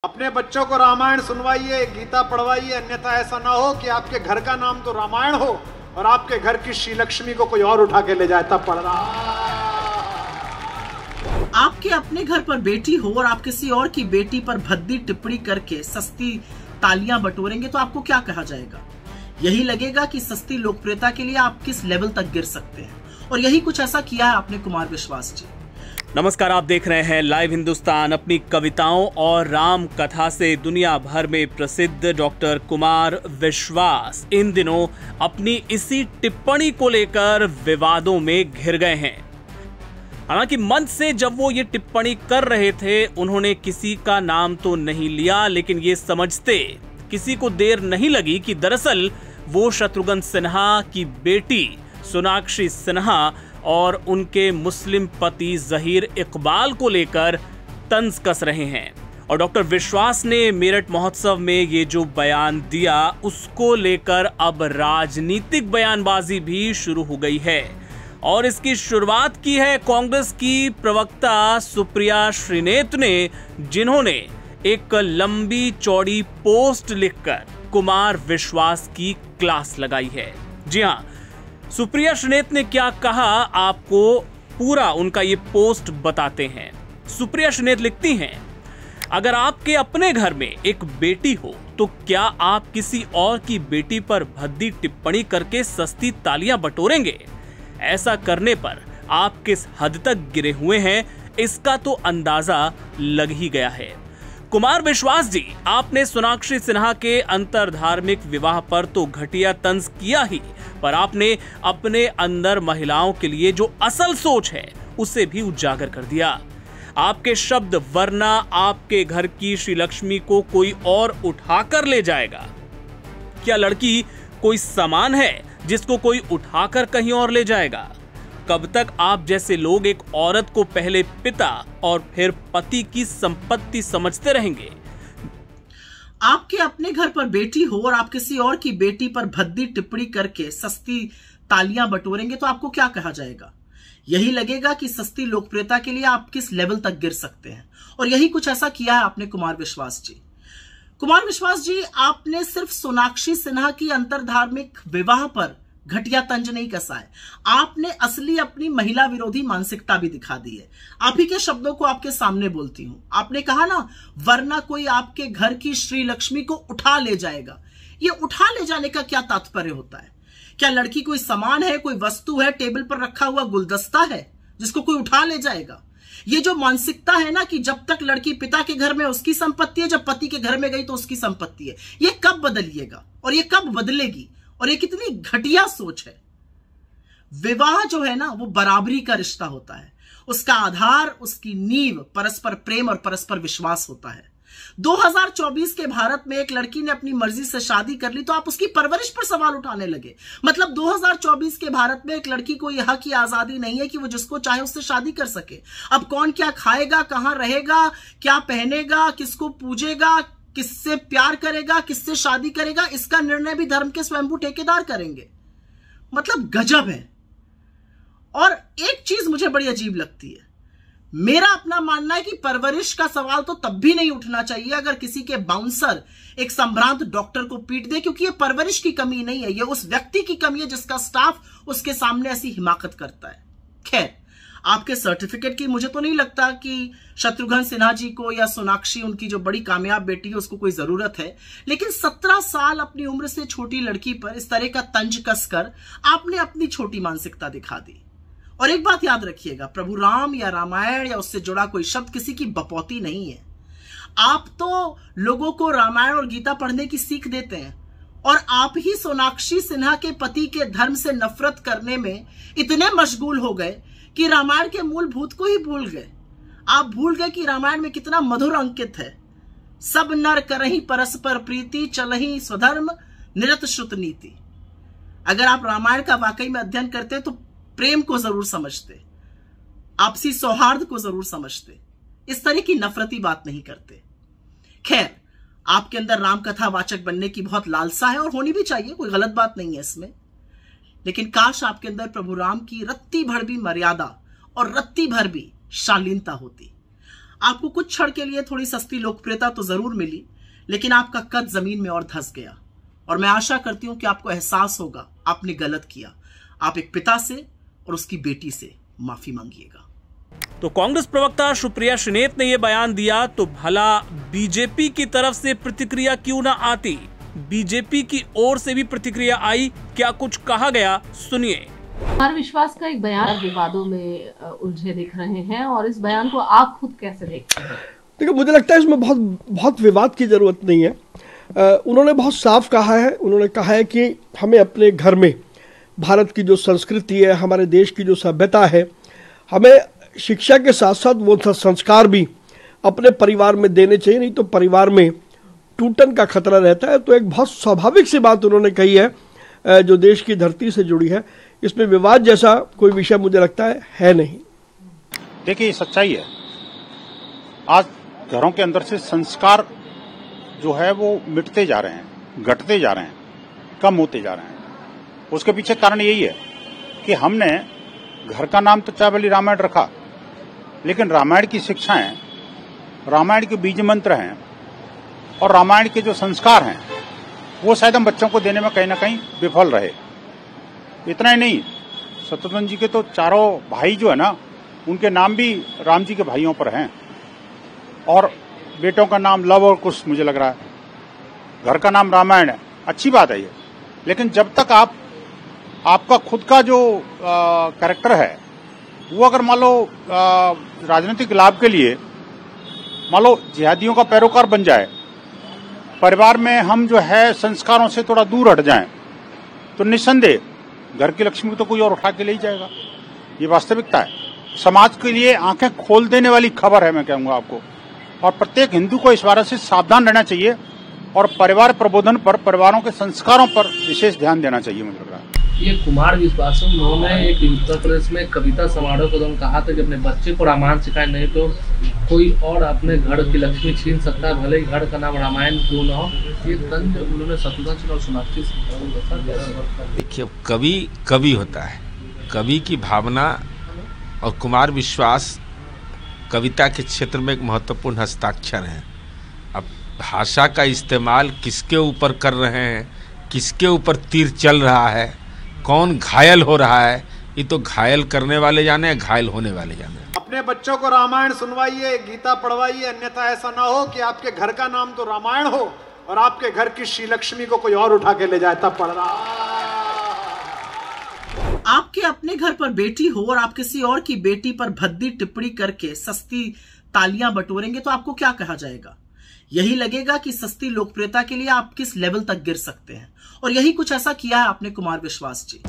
अपने बच्चों को रामायण सुनवाइए, गीता पढ़वाइए, अन्यथा ऐसा ना हो कि आपके घर का नाम तो रामायण हो और आपके घर की श्री लक्ष्मी को कोई और उठा के ले जाए, तब पढ़ रहा। आपके अपने घर पर बेटी हो और आप किसी और की बेटी पर भद्दी टिप्पणी करके सस्ती तालियां बटोरेंगे तो आपको क्या कहा जाएगा? यही लगेगा कि सस्ती लोकप्रियता के लिए आप किस लेवल तक गिर सकते हैं, और यही कुछ ऐसा किया है आपने कुमार विश्वास जी। नमस्कार, आप देख रहे हैं लाइव हिंदुस्तान। अपनी कविताओं और राम कथा से दुनिया भर में प्रसिद्ध डॉक्टर कुमार विश्वास इन दिनों अपनी इसी टिप्पणी को लेकर विवादों में घिर गए हैं। हालांकि मंच से जब वो ये टिप्पणी कर रहे थे, उन्होंने किसी का नाम तो नहीं लिया, लेकिन ये समझते किसी को देर नहीं लगी कि दरअसल वो शत्रुघ्न सिन्हा की बेटी सोनाक्षी सिन्हा और उनके मुस्लिम पति जहीर इकबाल को लेकर तंज कस रहे हैं। और डॉक्टर विश्वास ने मेरठ महोत्सव में ये जो बयान दिया, उसको लेकर अब राजनीतिक बयानबाजी भी शुरू हो गई है। और इसकी शुरुआत की है कांग्रेस की प्रवक्ता सुप्रिया श्रीनेत ने, जिन्होंने एक लंबी चौड़ी पोस्ट लिखकर कुमार विश्वास की क्लास लगाई है। जी हां, सुप्रिया श्रीनेत ने क्या कहा, आपको पूरा उनका ये पोस्ट बताते हैं। सुप्रिया श्रीनेत लिखती हैं, अगर आपके अपने घर में एक बेटी हो तो क्या आप किसी और की बेटी पर भद्दी टिप्पणी करके सस्ती तालियां बटोरेंगे? ऐसा करने पर आप किस हद तक गिरे हुए हैं, इसका तो अंदाजा लग ही गया है। कुमार विश्वास जी, आपने सोनाक्षी सिन्हा के अंतर धार्मिक विवाह पर तो घटिया तंज किया ही, पर आपने अपने अंदर महिलाओं के लिए जो असल सोच है उसे भी उजागर कर दिया। आपके शब्द, वरना आपके घर की श्री लक्ष्मी को कोई और उठाकर ले जाएगा। क्या लड़की कोई सामान है जिसको कोई उठाकर कहीं और ले जाएगा? कब तक आप जैसे लोग एक औरत को पहले पिता और फिर पति की संपत्ति समझते रहेंगे? आपके अपने घर पर बेटी हो और आप किसी और की बेटी पर भद्दी टिप्पणी करके सस्ती तालियां बटोरेंगे तो आपको क्या कहा जाएगा? यही लगेगा कि सस्ती लोकप्रियता के लिए आप किस लेवल तक गिर सकते हैं, और यही कुछ ऐसा किया है आपने कुमार विश्वास जी। कुमार विश्वास जी, आपने सिर्फ सोनाक्षी सिन्हा की अंतरधार्मिक विवाह पर घटिया तंज नहीं कसा है, आपने असली अपनी महिला विरोधी मानसिकता भी दिखा दी है। आप ही के शब्दों को आपके सामने बोलती हूं। आपने कहा ना, वरना कोई आपके घर की श्री लक्ष्मी को उठा ले जाएगा। ये उठा ले जाने का क्या तात्पर्य होता है? क्या लड़की कोई सामान है, कोई वस्तु है, टेबल पर रखा हुआ गुलदस्ता है जिसको कोई उठा ले जाएगा? ये जो मानसिकता है ना कि जब तक लड़की पिता के घर में उसकी संपत्ति है, जब पति के घर में गई तो उसकी संपत्ति है, ये कब बदलिएगा और ये कब बदलेगी? और ये कितनी घटिया सोच है। विवाह जो है ना, वो बराबरी का रिश्ता होता है। उसका आधार, उसकी नींव परस्पर प्रेम और परस्पर विश्वास होता है। 2024 के भारत में एक लड़की ने अपनी मर्जी से शादी कर ली तो आप उसकी परवरिश पर सवाल उठाने लगे। मतलब 2024 के भारत में एक लड़की को यह हक की आजादी नहीं है कि वो जिसको चाहे उससे शादी कर सके। अब कौन क्या खाएगा, कहां रहेगा, क्या पहनेगा, किसको पूजेगा, किससे प्यार करेगा, किससे शादी करेगा, इसका निर्णय भी धर्म के स्वयंभू ठेकेदार करेंगे। मतलब गजब है। और एक चीज मुझे बड़ी अजीब लगती है, मेरा अपना मानना है कि परवरिश का सवाल तो तब भी नहीं उठना चाहिए अगर किसी के बाउंसर एक संभ्रांत डॉक्टर को पीट दे, क्योंकि ये परवरिश की कमी नहीं है, ये उस व्यक्ति की कमी है जिसका स्टाफ उसके सामने ऐसी हिमाकत करता है। खैर, आपके सर्टिफिकेट की मुझे तो नहीं लगता कि शत्रुघ्न सिन्हा जी को या सोनाक्षी, उनकी जो बड़ी कामयाब बेटी है, उसको कोई जरूरत है। लेकिन 17 साल अपनी उम्र से छोटी लड़की पर इस तरह का तंज कसकर आपने अपनी छोटी मानसिकता दिखा दी। और एक बात याद रखिएगा, प्रभु राम या रामायण या उससे जुड़ा कोई शब्द किसी की बपौती नहीं है। आप तो लोगों को रामायण और गीता पढ़ने की सीख देते हैं, और आप ही सोनाक्षी सिन्हा के पति के धर्म से नफरत करने में इतने मशगूल हो गए कि रामायण के मूलभूत को ही भूल गए। आप भूल गए कि रामायण में कितना मधुर अंकित है, सब नर करहि परस्पर प्रीति, चलहि स्वधर्म निरत श्रुत नीति। अगर आप रामायण का वाकई में अध्ययन करते तो प्रेम को जरूर समझते, आपसी सौहार्द को जरूर समझते, इस तरह की नफरती बात नहीं करते। खैर, आपके अंदर रामकथा वाचक बनने की बहुत लालसा है और होनी भी चाहिए, कोई गलत बात नहीं है इसमें। लेकिन काश आपके अंदर प्रभु राम की रत्ती भर भी मर्यादा और रत्ती भर भी शालीनता होती। आपको कुछ क्षण के लिए थोड़ी सस्ती लोकप्रियता तो जरूर मिली, लेकिन आपका कद जमीन में और धंस गया। और मैं आशा करती हूं कि आपको एहसास होगा आपने गलत किया। आप एक पिता से और उसकी बेटी से माफी मांगिएगा। तो कांग्रेस प्रवक्ता सुप्रिया श्रीनेत ने यह बयान दिया तो भला बीजेपी की तरफ से प्रतिक्रिया क्यों ना आती? बीजेपी की ओर से भी प्रतिक्रिया आई, क्या कुछ कहा गया, सुनिए। कुमार विश्वास का एक बयान विवादों में उलझे दिख रहे हैं और इस बयान को आप खुद कैसे देखते हैं? देखिए, मुझे लगता है इसमें बहुत विवाद की जरूरत नहीं है। उन्होंने बहुत साफ कहा है। उन्होंने कहा है कि हमें अपने घर में भारत की जो संस्कृति है, हमारे देश की जो सभ्यता है, हमें शिक्षा के साथ साथ वो संस्कार भी अपने परिवार में देने चाहिए, नहीं तो परिवार में टूटन का खतरा रहता है। तो एक बहुत स्वाभाविक सी बात उन्होंने कही है जो देश की धरती से जुड़ी है। इसमें विवाद जैसा कोई विषय मुझे लगता है नहीं। देखिए, सच्चाई है, आज घरों के अंदर से संस्कार जो है वो मिटते जा रहे हैं, घटते जा रहे हैं, कम होते जा रहे हैं। उसके पीछे कारण यही है कि हमने घर का नाम तो चाहे भली रामायण रखा, लेकिन रामायण की शिक्षाएं, रामायण के बीज मंत्र हैं और रामायण के जो संस्कार हैं वो शायद हम बच्चों को देने में कहीं ना कहीं विफल रहे। इतना ही नहीं, शत्रुघ्न जी के तो चारों भाई जो है ना, उनके नाम भी राम जी के भाइयों पर हैं और बेटों का नाम लव और कुश मुझे लग रहा है। घर का नाम रामायण है, अच्छी बात है ये, लेकिन जब तक आपका खुद का जो कैरेक्टर है वो अगर मान लो राजनीतिक लाभ के लिए मान लो जिहादियों का पैरोकार बन जाए, परिवार में हम जो है संस्कारों से थोड़ा दूर हट जाएं, तो निस्संदेह घर की लक्ष्मी तो कोई और उठा के ले जाएगा। ये वास्तविकता है, समाज के लिए आंखें खोल देने वाली खबर है, मैं कहूंगा आपको। और प्रत्येक हिंदू को इस बारे से सावधान रहना चाहिए और परिवार प्रबोधन पर, परिवारों के संस्कारों पर विशेष ध्यान देना चाहिए, मुझे लग रहा है। ये कुमार विश्वास, उन्होंने एक उत्तर प्रदेश में कविता समारोह के दौरान कहा था कि अपने बच्चे को रामायण सिखाए, नहीं तो कोई और अपने घर की लक्ष्मी छीन सकता है, भले ही घर का नाम रामायण क्यों ना हो। ये तंज उन्होंने शत्रुघ्न सिंह और सोनाक्षी सिंह। देखिए, कवि कवि होता है, कवि की भावना, और कुमार विश्वास कविता के क्षेत्र में एक महत्वपूर्ण हस्ताक्षर हैं। अब भाषा का इस्तेमाल किसके ऊपर कर रहे हैं, किसके ऊपर तीर चल रहा है, कौन घायल हो रहा है, ये तो घायल करने वाले जाने, घायल होने वाले जाने। अपने बच्चों को रामायण सुनवाइए, गीता पढ़वाइए, अन्यथा ऐसा ना हो कि आपके घर का नाम तो रामायण हो और आपके घर की श्री लक्ष्मी को कोई और उठा के ले जाए, तब पढ़ रहा। आपके अपने घर पर बेटी हो और आप किसी और की बेटी पर भद्दी टिप्पणी करके सस्ती तालियां बटोरेंगे तो आपको क्या कहा जाएगा? यही लगेगा कि सस्ती लोकप्रियता के लिए आप किस लेवल तक गिर सकते हैं। और यही कुछ ऐसा किया है आपने कुमार विश्वास जी।